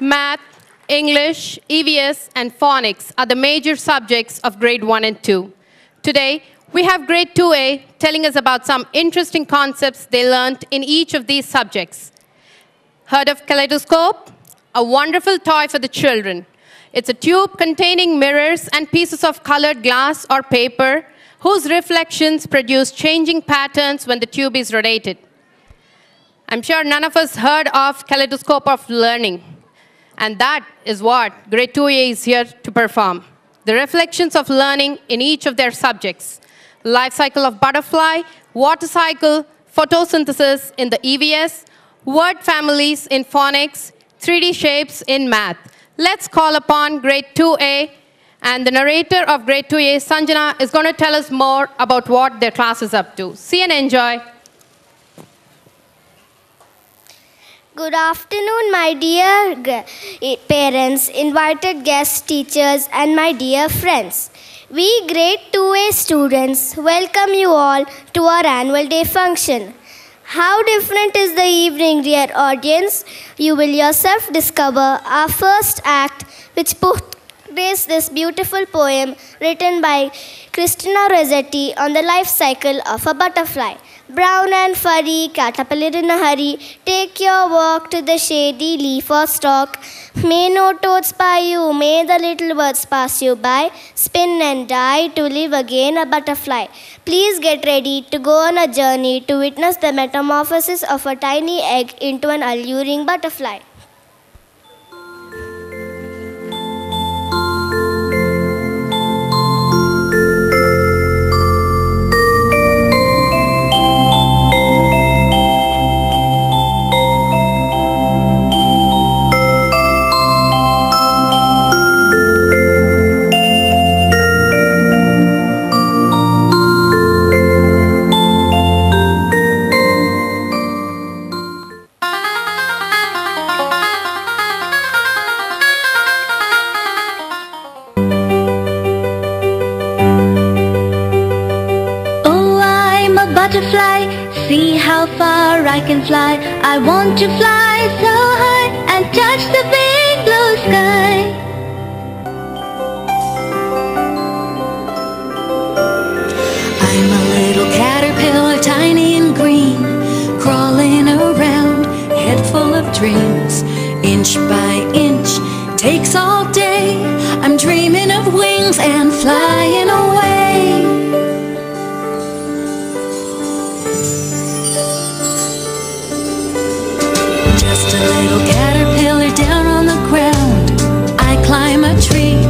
Math, English, EVS, and Phonics are the major subjects of Grade 1 and 2. Today, we have Grade 2A telling us about some interesting concepts they learned in each of these subjects. Heard of Kaleidoscope? A wonderful toy for the children. It's a tube containing mirrors and pieces of colored glass or paper whose reflections produce changing patterns when the tube is rotated. I'm sure none of us heard of Kaleidoscope of learning. And that is what Grade 2A is here to perform. The reflections of learning in each of their subjects. Life cycle of butterfly, water cycle, photosynthesis in the EVS, word families in phonics, 3D shapes in math. Let's call upon Grade 2A, and the narrator of Grade 2A, Sanjana, is going to tell us more about what their class is up to. See and enjoy. Good afternoon, my dear parents, invited guests, teachers, and my dear friends. We Grade 2A students welcome you all to our annual day function. How different is the evening, dear audience? You will yourself discover our first act, which portrays this beautiful poem written by Christina Rossetti on the life cycle of a butterfly. Brown and furry, caterpillar in a hurry, take your walk to the shady leaf or stalk. May no toads spy you, may the little birds pass you by. Spin and die to live again a butterfly. Please get ready to go on a journey to witness the metamorphosis of a tiny egg into an alluring butterfly. Butterfly, see how far I can fly. I want to fly so high and touch the big blue sky. I'm a little caterpillar, tiny and green, crawling around, head full of dreams. Inch by inch, takes all day. I'm dreaming of wings and flying away. Just a little caterpillar down on the ground. I climb a tree,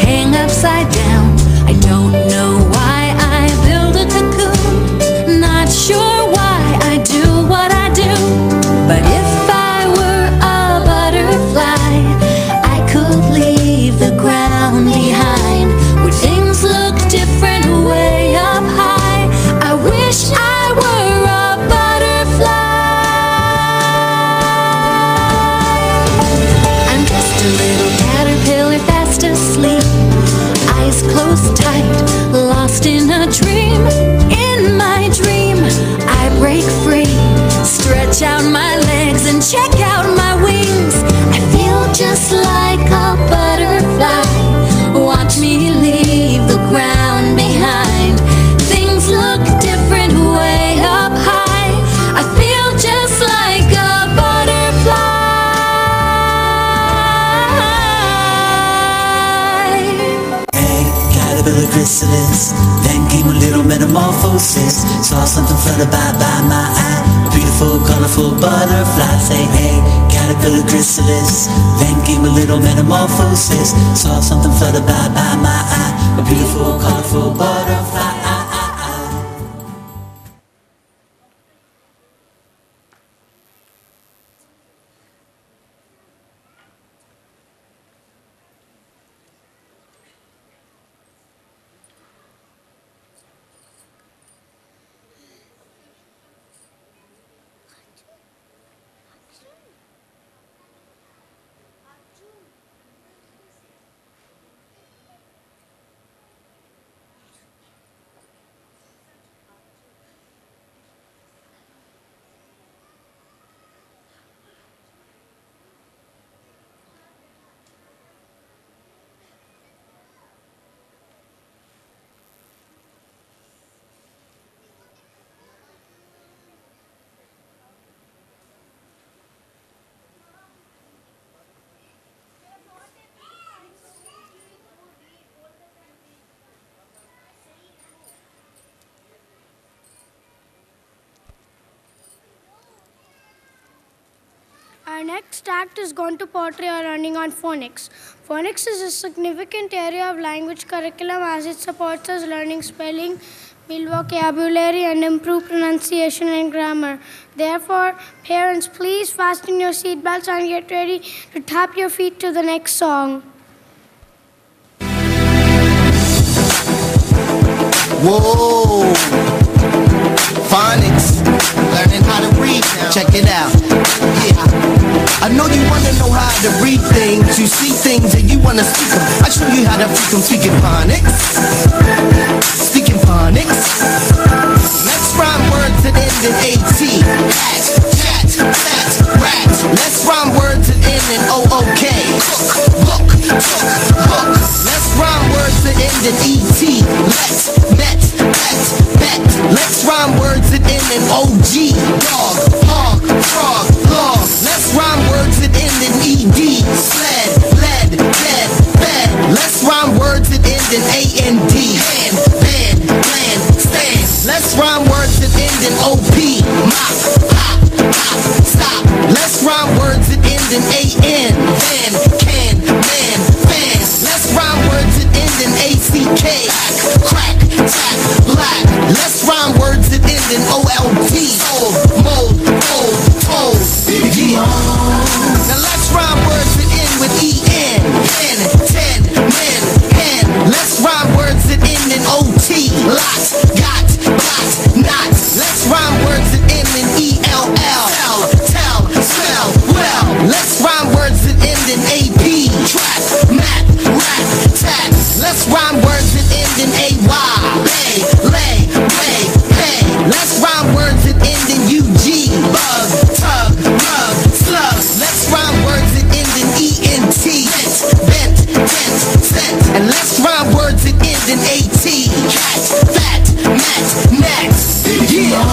hang upside down. I don't know why I build a cocoon, not sure why I do what I do. But if I were a butterfly, I could leave the ground behind, where things look different way up high. I wish I were a butterfly. A little caterpillar fast asleep, eyes closed tight, lost in a dream. In my dream, I break free, stretch out my legs and check out my wings. I feel just like a butterfly. Watch me leave the ground behind. Things look different way up high. I feel just like a butterfly. Caterpillar chrysalis, then came a little metamorphosis. Saw something flutter by my eye, a beautiful, colorful butterfly. Say hey, caterpillar chrysalis, then came a little metamorphosis. Saw something flutter by my eye, a beautiful, colorful butterfly. Our next act is going to portray our learning on phonics. Phonics is a significant area of language curriculum as it supports us learning spelling, build vocabulary, and improve pronunciation and grammar. Therefore, parents, please fasten your seatbelts and get ready to tap your feet to the next song. Whoa, phonics, learning how to read now. Check it out. Yeah, I know you wanna know how to read things. You see things and you wanna speak them. I show you how to freak them speaking phonics. Speaking phonics. Let's rhyme words that end in AT. Cat, cat, cat, rat. Let's rhyme words that end in OOK. Cook, book, took, book. Let's rhyme words that end in ET. Let, bet. Let's rhyme words that end in OG. Dog, hog, frog, log. Let's rhyme words that end in ED. Sled, lead, bed, bed. Let's rhyme words that end in AND. Hand, band, land, stand. Let's rhyme words that end in OP. Mop, pop, pop, stop. Let's rhyme words that end in AN. Van, can, man, fan. Let's rhyme words that end in ACK. Crack, tack, black. Let's rhyme words that end in OLT. Old, mold, old, told. Yeah. Now let's rhyme words that end with EN. Pen, ten, men, hen. Let's rhyme words that end in OT. Lot, got, blot, not. Let's rhyme words that end in ELL. Tell, smell, well. Let's rhyme words that end in AP. Track, map, rat, tat. Let's rhyme words that end in AY. Bay, lay, way, pay. Let's rhyme words that end in UG. Bug, tug, rug, slug. Let's rhyme words that end in ENT. Bent, tent, scent. And let's rhyme words that end in AT. Cat, fat, mat, next. Yeah.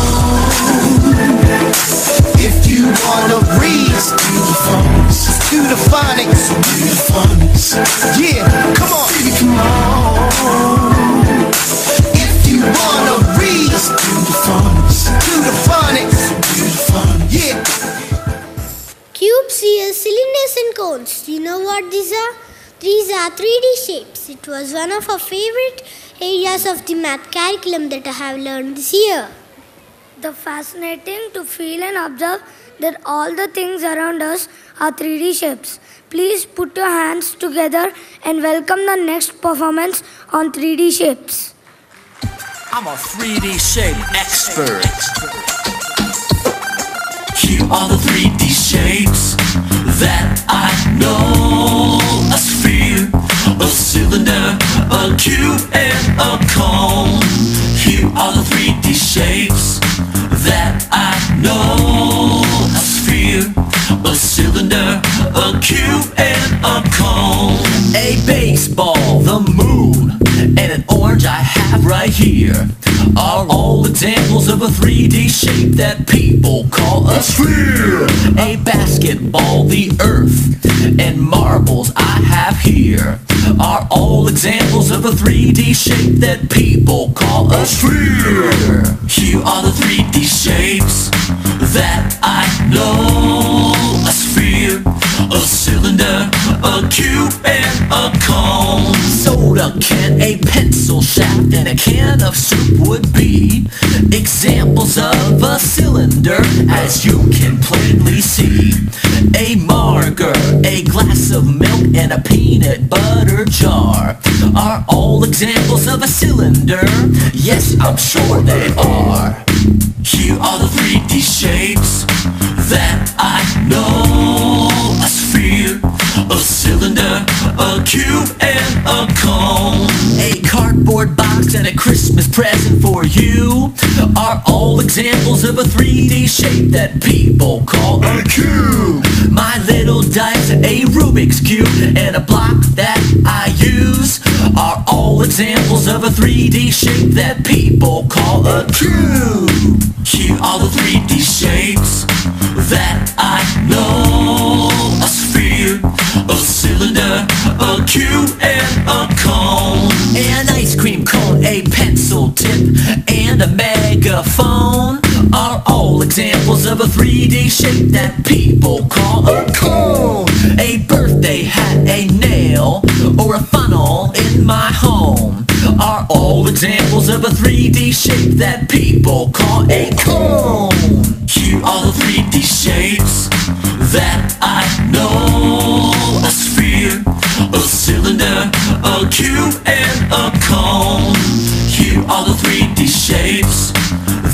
If you wanna read, do the phonics. Do the phonics. Do the phonics. Yeah, come on. Baby, come on. If you wanna read, do the phonics. Do the phonics. Do the phonics. Yeah. Cubes, spheres, cylinders and cones. Do you know what these are? These are 3D shapes. It was one of our favorite areas of the math curriculum that I have learned this year. The fascinating to feel and observe that all the things around us are 3D shapes. Please put your hands together and welcome the next performance on 3D shapes. I'm a 3D shape expert. Here are the 3D shapes that I know. A sphere, a cylinder, a cube, and a cone. Here are the 3D shapes that I know. A sphere, a cylinder, a cube, and a cone. A baseball, the moon, and an orange I have right here are all examples of a 3D shape that people call a sphere. A basketball, the earth, and marbles I have here are all examples of a 3D shape that people call a sphere. Here are the 3D shapes that I know. A sphere, a cylinder, a cube, and a cone. Soda can, a pencil shaft, and a can of soup would be examples of a cylinder, as you can plainly see. A marker, a glass of milk, and a peanut butter jar are all examples of a cylinder. Yes, I'm sure they are. Here are the 3D shapes that I know. A sphere, a cylinder, a cube, and a cone. A cardboard box and a Christmas present for you are all examples of a 3D shape that people call a cube. My little dice, a Rubik's Cube, and a block that I use are all examples of a 3D shape that people call a cube. Here are the 3D shapes that I know. A sphere, a cylinder, a cube, and a cone. An ice cream cone, a pencil tip, and a megaphone are are all examples of a 3D shape that people call a cone. A birthday hat, a nail, or a funnel in my home are all examples of a 3D shape that people call a cone. Here are the 3D shapes that I know: a sphere, a cylinder, a cube, and a cone. Here are the 3D shapes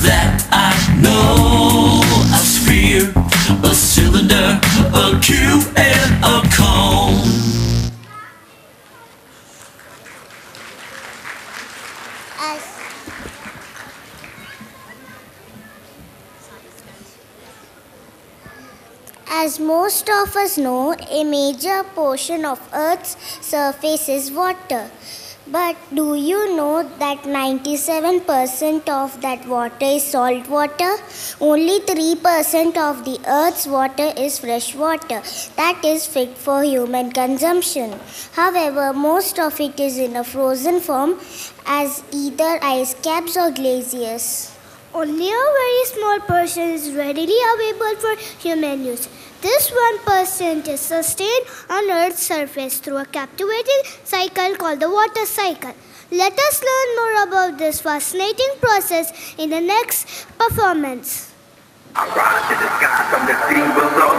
that I know: a sphere, a cylinder, a cube, and a cone. As most of us know, a major portion of Earth's surface is water. But do you know that 97% of that water is salt water? Only 3% of the Earth's water is fresh water that is fit for human consumption. However, most of it is in a frozen form as either ice caps or glaciers. Only a very small portion is readily available for human use. This 1% is sustained on Earth's surface through a captivating cycle called the water cycle. Let us learn more about this fascinating process in the next performance. I rise to the sky from the sea below.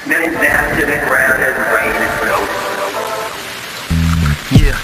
Then down to the ground as rain and snow. Yeah.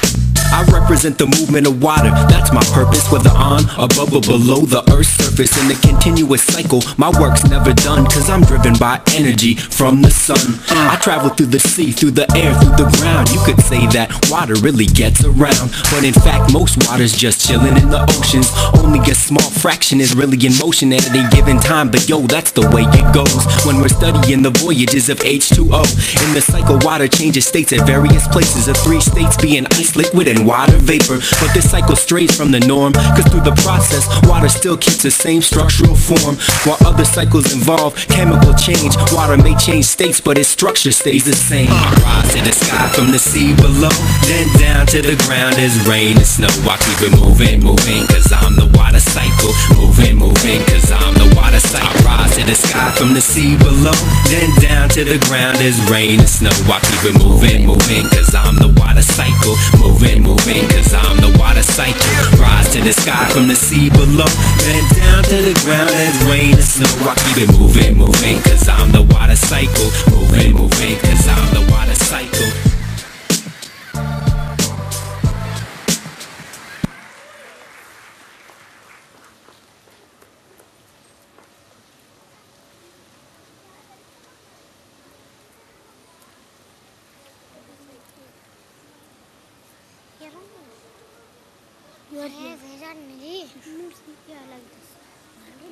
I represent the movement of water, that's my purpose. Whether on, above, or below the Earth's surface, in a continuous cycle, my work's never done, cause I'm driven by energy from the sun. I travel through the sea, through the air, through the ground. You could say that water really gets around, but in fact most water's just chilling in the oceans. Only a small fraction is really in motion at any given time, but yo, that's the way it goes. When we're studying the voyages of H2O, in the cycle water changes states at various places, of 3 states being ice, liquid, and water vapor. But this cycle strays from the norm, cause through the process water still keeps the same structural form. While other cycles involve chemical change, water may change states but its structure stays the same. I rise to the sky from the sea below, then down to the ground as rain and snow. I keep it moving, moving, cause I'm the water cycle. Moving, moving, cause I'm the water cycle. I rise to the sky from the sea below, then down to the ground as rain and snow. I keep it moving, moving, cause I'm the water cycle. Moving, moving, cause I'm the water cycle. Rise to the sky from the sea below, then down to the ground as rain and snow. I keep it moving, moving, cause I'm the water cycle. Moving, moving, cause I'm the water cycle.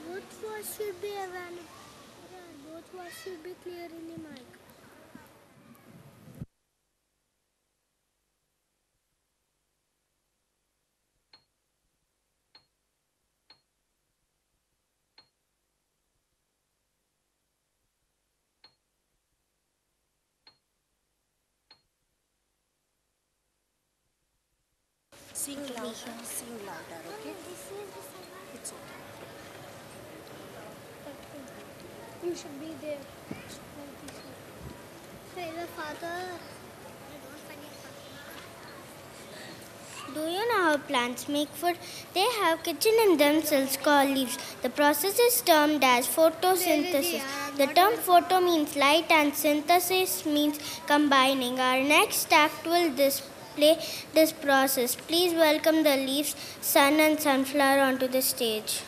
Both words should be available. Both words should be clear in the mic. Sing louder, okay? It's okay. You should be there. Say the father. Do you know how plants make food? They have kitchen in themselves called leaves. The process is termed as photosynthesis. The term photo means light and synthesis means combining. Our next act will display this process. Please welcome the leaves, sun and sunflower onto the stage.